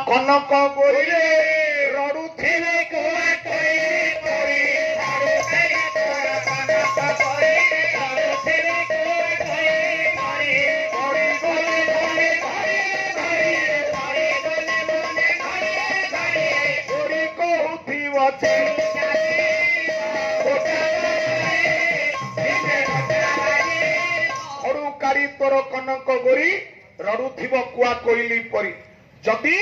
कनक गोरी रड़ुथिबे कुआ तोर कनक गोरी रड़ुथिब कुआ कोइली परी जदि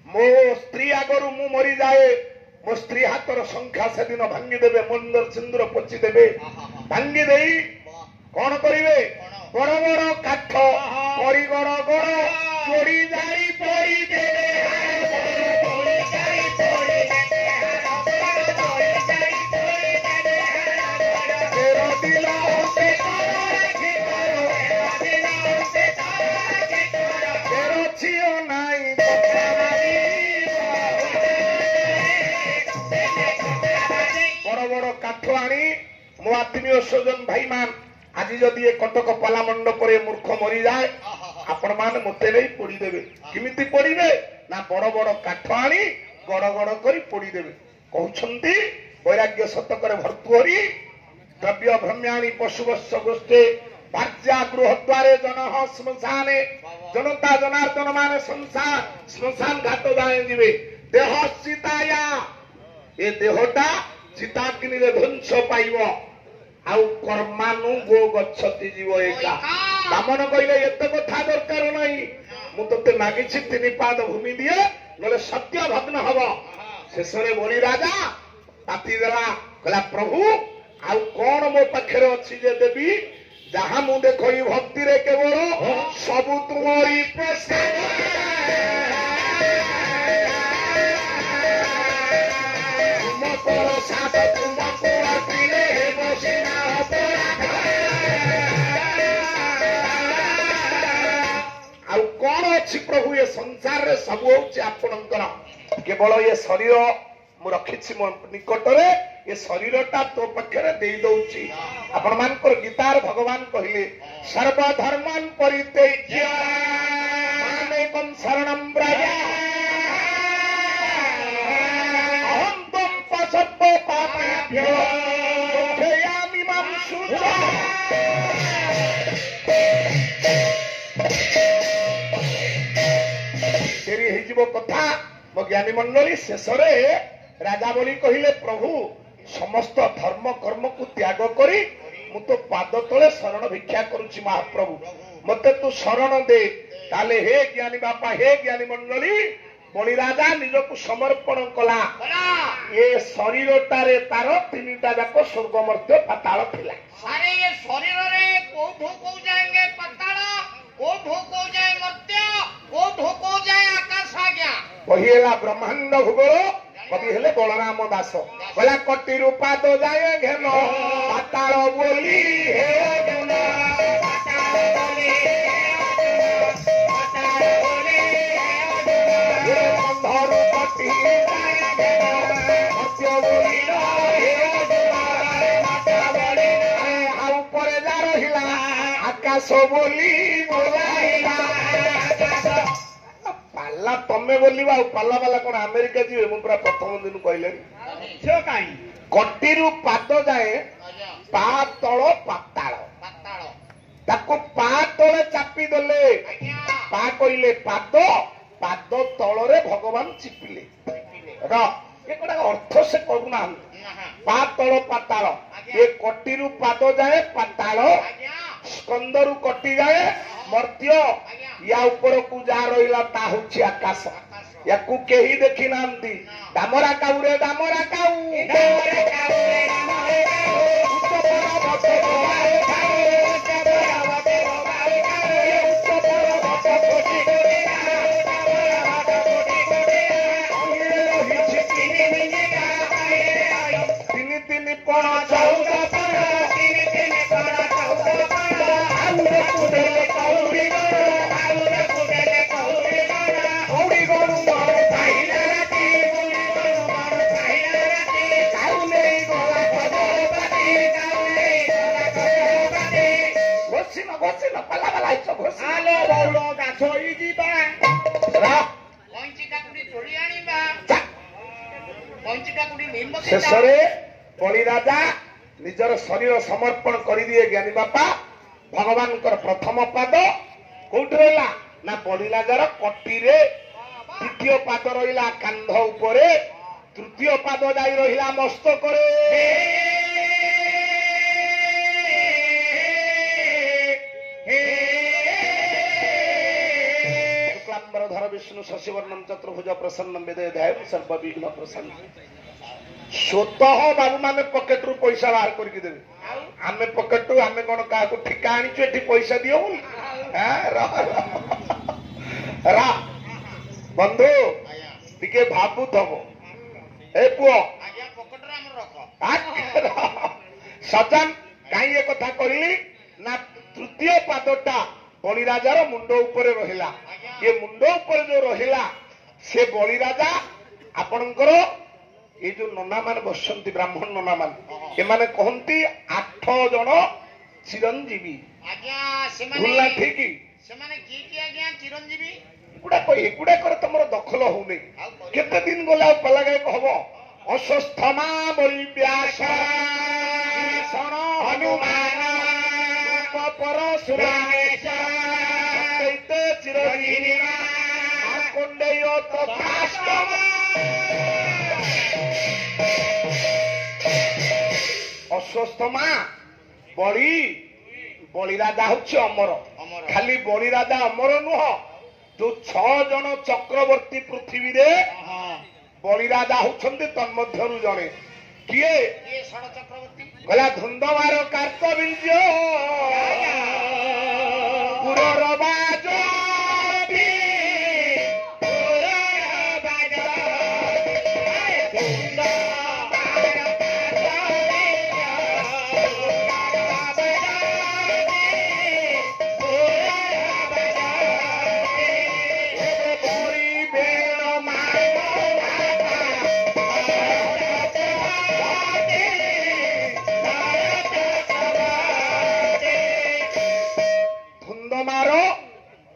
मो स्त्री आगरु मु मरी जाए मो स्त्री हाथर संख्या से दिन भांगी देबे मंदर सिंदूर पोछि देबे भांगी देई कौन करिवे बड़ बड़ काठ परी गड़ गड़ चोरी जाई परी देबे मो आत्मीय स्वजन भाई मान आज जदि ये कटक पाला मंडप मूर्ख मरी जाए आपण मान मते नहीं पोड़ी देबे किमिति पोड़ीबे ना बड़ बड़ काठ आनी गड़ गड़ करी पोड़ी देबे कहउछंती वैराग्य शतकर भर्तुहरी द्रव्य भ्रम्याणी पशुवत्स गोष्ठे भार्या गृह द्वारे जन श्मशाने जनता जनार्दन माने संसार श्मशान घाट जाए जीवे देह सीताया ए देहटा चिताग्नि रे ध्वंस पाइब आउ कर्मानु गो गच्छति जीव एका बामन कहले एते कथा दरकार नहीं मु तते मागिछि तीन पाद भूमि दिए नले सत्य भग्न हब शेषरे बलि राजा पाती देला कहला प्रभु आउ कोन मो पाखरे अछि जे देवी जहां मु देखई भक्ति रे केवल सब तुमरी प्रसे प्रभु ये संसार रे सब होछि आपणकर केवल ये शरीर मु रखिछि मो निकटरे ये शरीरटा तो पक्षरे देई दउछि आपण मानकर गीतार भगवान कहिले सर्वधर्मान परित्यज्य मामेकं शरणं व्रज अहं त्वं पशब्दो पापेभ्यो मुक्तयामि मां शुचा कथा मो ज्ञानी मंडली शेष राजा बोली कहले प्रभु समस्त धर्म कर्म को त्याग करी मु तो पाद तले शरण भिक्षा करुछि महाप्रभु मते तू शरण दे ताले हे ज्ञानी बापा हे ज्ञानी मंडली बलि राजा निजको समर्पण कला ये शरीरटारे तार तीनटा जाक स्वर्ग मर्त्य पाताल थिला सारे ये शरीर रे को जाएंगे पाताल को जाए मर्त्य को जाए आकाश आज्ञा कहिला ब्रह्मांड भूगोल कवि हेले बलराम दास कहला कटी रूपा तो जाए घेन पाताल बोली हे गुण पाताल बोली अंधर कटी मत्य बोली आउ परे जा रहिला आकाश बोली बोलाइला पाला तमे बोलिबा पाला वाला कोन अमेरिका जीवे मु पूरा प्रथम दिन कहले छो काई कटिरु पाद जाए पा तळ पाताळ ताको पा तळे चापी देले पा कइले पाद पाद तळरे भगवान चिपिले र एकोडा अर्थ से करूना पा तळ पाताळ ए कटिरु पाद जाए पाताळ स्कंदरु कटि जाए मर्त्य या ऊपर को जा रहिला ता होछि आकाश याकू केही देखि नांती दामरा काऊ रे दामरा काऊ दामरा काऊ रे दामरा काऊ उत्तरा भटे गोबारे खाऊ उत्तरा भटे गोबारे खाऊ उत्तरा भटे कोटी कोटी दामरा भटे कोटी कोटी ओहिले लोहि चिनी मिनी गाए तिनी तिनी कोण चौदा पण तिनी तिनी कोण चौदा पण आउ रे कुदेले कौरी गो आउ रे कुदेले कौरी गो कौरी गो ଶେଷରେ ବଳି ରାଜା ନିଜର ଶରୀର ସମର୍ପଣ କରିଦିଏ ଜ୍ଞାନୀ ବାପା। ଭଗବାନଙ୍କର ପ୍ରଥମ ପାଦ କୋଉଠି ରହିଲା ନା ବଳି ରାଜାର କଟିରେ, ଦ୍ୱିତୀୟ ପାଦ ରହିଲା କାନ୍ଧ ଉପରେ, ତୃତୀୟ ପାଦ ଯାଇ ରହିଲା ମସ୍ତକରେ। ଶୁକ୍ଲାମ୍ବରଧର ବିଷ୍ଣୁ ଶଶିବର୍ଣ୍ଣଂ ଚତୁର୍ଭୁଜ ପ୍ରସନ୍ନଂ ବେଦଧ୍ୟାୟ ସର୍ବବିଘ୍ନ ପ୍ରସନ୍ନ। ସ୍ୱତଃ ବାବୁ ମାନେ ପକେଟରୁ ପଇସା ବାହାର କରିକି ଦେବେ। ଆମେ ପକେଟରୁ ଆମେ କଣ କାହାକୁ ଠିକା ଆଣିଛୁ ଏଠି ପଇସା ଦିଅ ବୋଲି? ବନ୍ଧୁ ଟିକେ ଭାବୁଥବ। ଏ ପୁଅ ସଜାନ କାହିଁ ଏ କଥା କହିଲି ନା ତୃତୀୟ ପାଦଟା ବଳିରାଜାର ମୁଣ୍ଡ ଉପରେ ରହିଲା। ଏ ମୁଣ୍ଡ ଉପରେ ଯୋଉ ରହିଲା ସେ ବଳିରାଜା ଆପଣଙ୍କର ଏଇ ଯୋଉ ନନା ମାନେ ବସନ୍ତି ବ୍ରାହ୍ମଣ ନନା ମାନେ ଏମାନେ କହନ୍ତି 8 ଜଣ ଚିରଞ୍ଜୀବୀ। ଭୁଲା ଠିକ ଚିରଞ୍ଜୀବୀ ଏଗୁଡାକରେ ତମର ଦଖଲ ହଉନି। କେତେ ଦିନ ଗଲେ ଆଉ ପାଲା ଗାୟକ ହବ? ଅଶ୍ୱତ୍ଥମା ବଳି ବ୍ୟାସ ହନୁମାନ ପରଶୁରାମ ଚିରଞ୍ଜୀବୀ କଣ୍ଡେୟ ତଥାଷ୍ଟମ। ଅଶ୍ୱତ୍ଥମା ବଳି ବଳିରାଜା ହଉଛି ଅମର। ଖାଲି ବଳିରାଜା ଅମର ନୁହଁ, ଯୋଉ 6 ଜଣ ଚକ୍ରବର୍ତ୍ତୀ ପୃଥିବୀରେ ବଳିରାଜା ହଉଛନ୍ତି ତନ୍ମଧ୍ୟରୁ ଜଣେ। କିଏ? ଗଲା ଧୁନ୍ଦମାର କାର୍ତ୍ତବୀର୍ଯ୍ୟ ପୁରର ବାଜ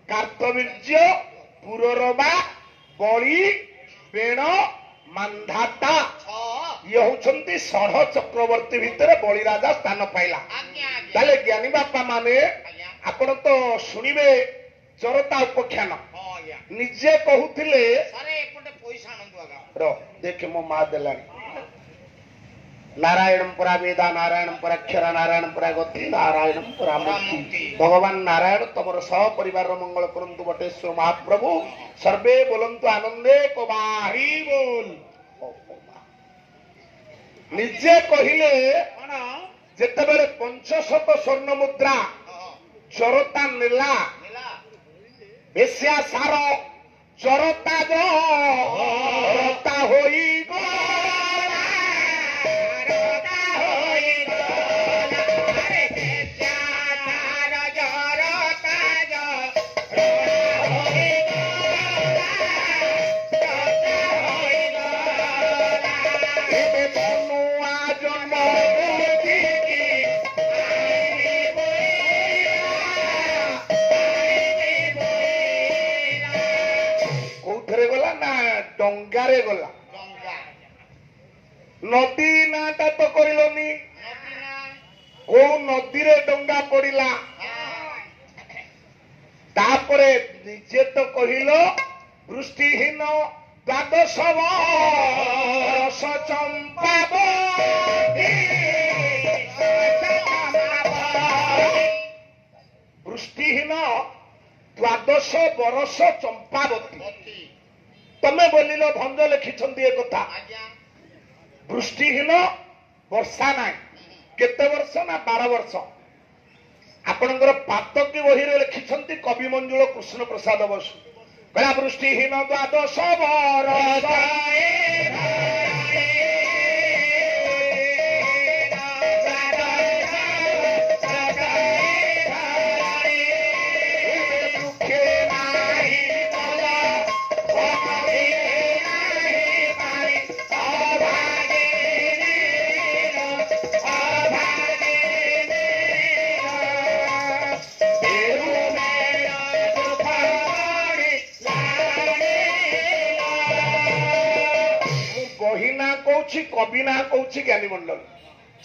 କାର୍ତ୍ତବୀର୍ଯ୍ୟ ପୁରରବା ବଳି ବେଣ ମାନ୍ଧାତା ଇଏ ହଉଛନ୍ତି 6 ଚକ୍ରବର୍ତ୍ତୀ ଭିତରେ ବଳିରାଜା ସ୍ଥାନ ପାଇଲା। ତାହେଲେ ଜ୍ଞାନୀ ବାପା ମାନେ ଆପଣ ତ ଶୁଣିବେ ଚରତା ଉପାଖ୍ୟାନ ନିଜେ କହୁଥିଲେ। ଦେଖେ ମୋ ମା ଦେଲାଣି। ନାରାୟଣଂ ପରା ବେଦା ନାରାୟଣଂ ପରା ଅକ୍ଷର ନାରାୟଣଂ ପରା ଗତି ନାରାୟଣଂ ପରା ମୁକ୍ତି। ଭଗବାନ ନାରାୟଣ ତମର ସହ ପରିବାରର ମଙ୍ଗଳ କରନ୍ତୁ ବଟେଶ୍ୱର ମହାପ୍ରଭୁ। ସର୍ବେ ବୋଲନ୍ତୁ ଆନନ୍ଦେ କବାହି ବୋଲ। ନିଜେ କହିଲେ ଯେତେବେଳେ 500 ସ୍ୱର୍ଣ୍ଣ ମୁଦ୍ରା ଚରତା ନେଲା ବେଶ୍ୟା ସାର ଚରତା ଜରତା ହୋଇଗଲା। ଡଙ୍ଗାରେ ଗଲା। ନଦୀ ନାଟା ତ କହିଲନି, କୋଉ ନଦୀରେ ଡଙ୍ଗା ପଡିଲା? ତାପରେ ନିଜେ ତ କହିଲ ବୃଷ୍ଟିହୀନ ଦ୍ୱାଦଶ ବର୍ଷ ଚମ୍ପା ବୃଷ୍ଟିହୀନ 12 ବର୍ଷ ଚମ୍ପାବତୀ। ତମେ ବୋଲିଲ ଭଞ୍ଜ ଲେଖିଛନ୍ତି ଏ କଥା। ବୃଷ୍ଟିହୀନ ବର୍ଷା ନାହିଁ। କେତେ ବର୍ଷ ନା 12 ବର୍ଷ। ଆପଣଙ୍କର ପାତକୀ ବହିରେ ଲେଖିଛନ୍ତି କବି ମଞ୍ଜୁଳ କୃଷ୍ଣ ପ୍ରସାଦ ବସୁ। କହିଲା ବୃଷ୍ଟିହୀନ 12 ବର୍ଷ କହୁଛି କବି ନା କହୁଛି ଜ୍ଞାନୀ ମଣ୍ଡଳ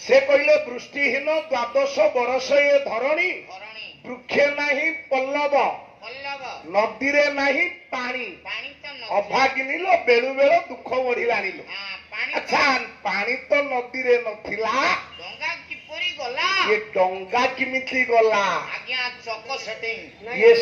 ସେ କହିଲେ ବୃଷ୍ଟିହୀନ ଦ୍ୱାଦଶ ବରଷ ଏ ଧରଣୀ ଧରଣୀ ବୃକ୍ଷେ ନାହିଁ ପଲ୍ଲବ ପଲ୍ଲବ ନଦୀରେ ନାହିଁ ପାଣି ପାଣି ତ ନଦୀ ଅଭାଗିନୀଲ ବେଳୁ ବେଳ ଦୁଃଖ ବଢିଲାଣିଲ ପାଣି ଆଚ୍ଛା ପାଣି ତ ନଦୀରେ ନଥିଲା ଡଙ୍ଗା କିପରି ଗଲା ଏ ଡଙ୍ଗା କେମିତି ଗଲା ଆଜ୍ଞା ଚକ ସେଟିଂ ଇଏ